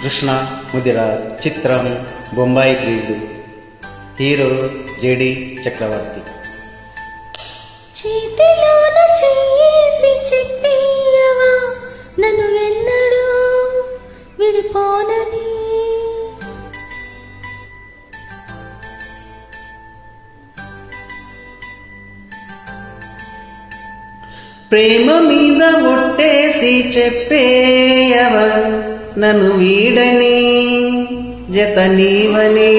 కృష్ణ ముదిరాజ్. చిత్రం బొంబాయి ప్రియుడు. Hero JD చక్రవర్తి. చేతిలోన చేసి చెప్పేయవా నన్ను ఎన్నడూ విడిపోనని. ప్రేమ మీద ఒట్టేసి చెప్పేయవా నన్ను వీడని జత నీవని.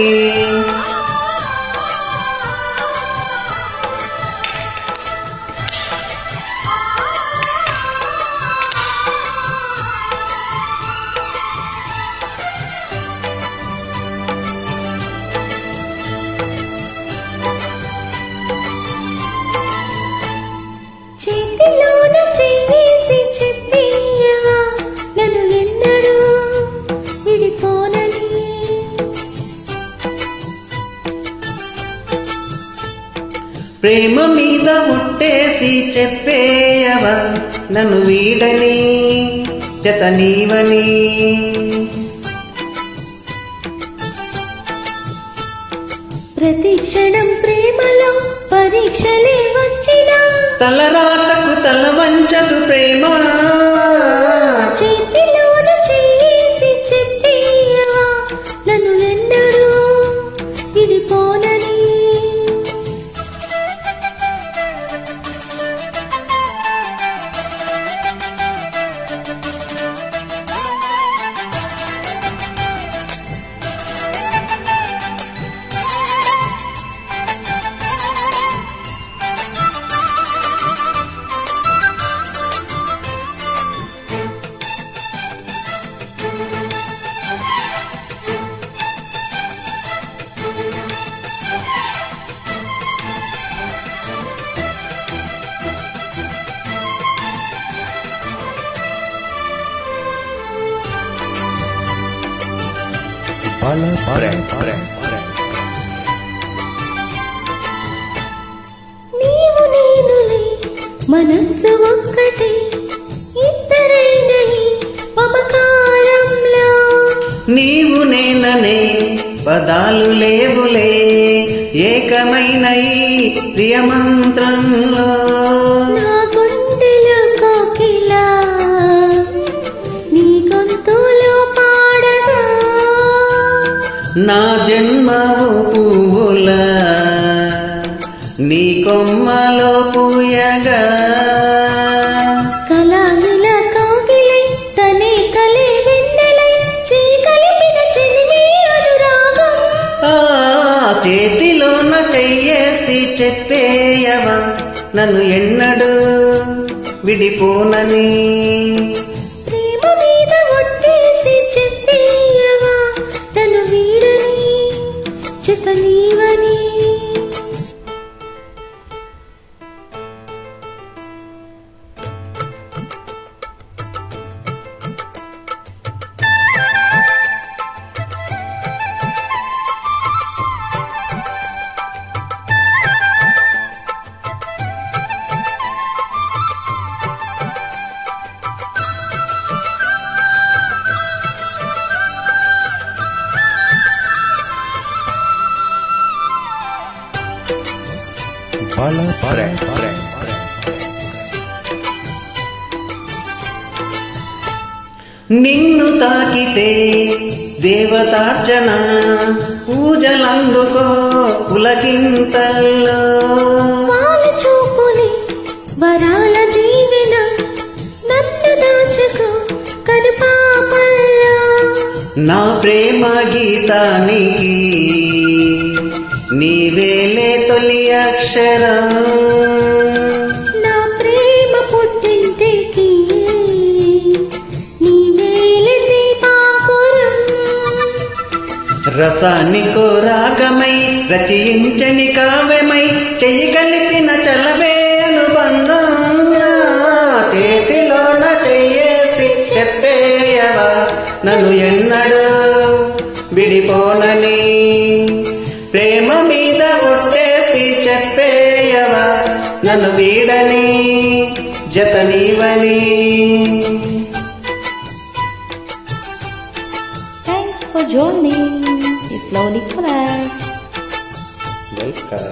చేతిలోన చేసి చెప్పేయవా నన్ను ఎన్నడూ విడిపోనని. ప్రేమ మీద ఒట్టేసి చెప్పేయవా నన్ను వీడని జత నీవని. ప్రతి క్షణం ప్రేమలో పరీక్షలే వచ్చినా తలరాతకు తల వంచదు ప్రేమ. చేతిలోన చేసి చెప్పేయవా నన్ను ఎన్నడూ విడిపోనని. నీవు నేనులే మనస్సు ఒక్కటే ఇద్దరైన ఈ మమకారంలో. నీవు నేననే పదాలు లేవులే ఏకమైన ఈ ప్రియమంత్రంలో. నా గుండెలో కోకిలా నీ గొంతులో పాడగా. నా జన్మవు పువ్వులా నీ కొమ్మలో పూయగా. కలాయిల కౌగిలై తనే కలే వెన్నెలై కలిపిన చెలిమి అనురాగం. ఆ చేతిలోన చెయ్యేసి చెప్పేయవా నన్ను ఎన్నడూ విడిపోనని. ప్రేమ మీద ఒట్టేసి చెప్పేయవా నన్ను వీడని జత నీవని. నిన్ను తాకితే దేవతార్చన పూజలందుకో పులకింతల్లో. వాళ్ళ చూపుని వరాల దీవెన నన్ను దాచుకో కనుపాపల్లో. నా ప్రేమ గీతానికి నీవేలే తొలి అక్షరం. నా ప్రేమ పుట్టింటికి నీవేలే దీపాకురం. రసానికో రాగమై రచయించని కావ్యమై చెయ్యి కలిపిన చలవే అనుబంధం. చేతిలోన చెయ్యేసి చెప్పేయవా నన్ను ఎన్నడూ విడిపోనని. ప్రేమ మీద ఒట్టేసి చెప్పేయవా నన్ను వీడని జత నీవని. for joining. It's Lord Nicholas. Welcome.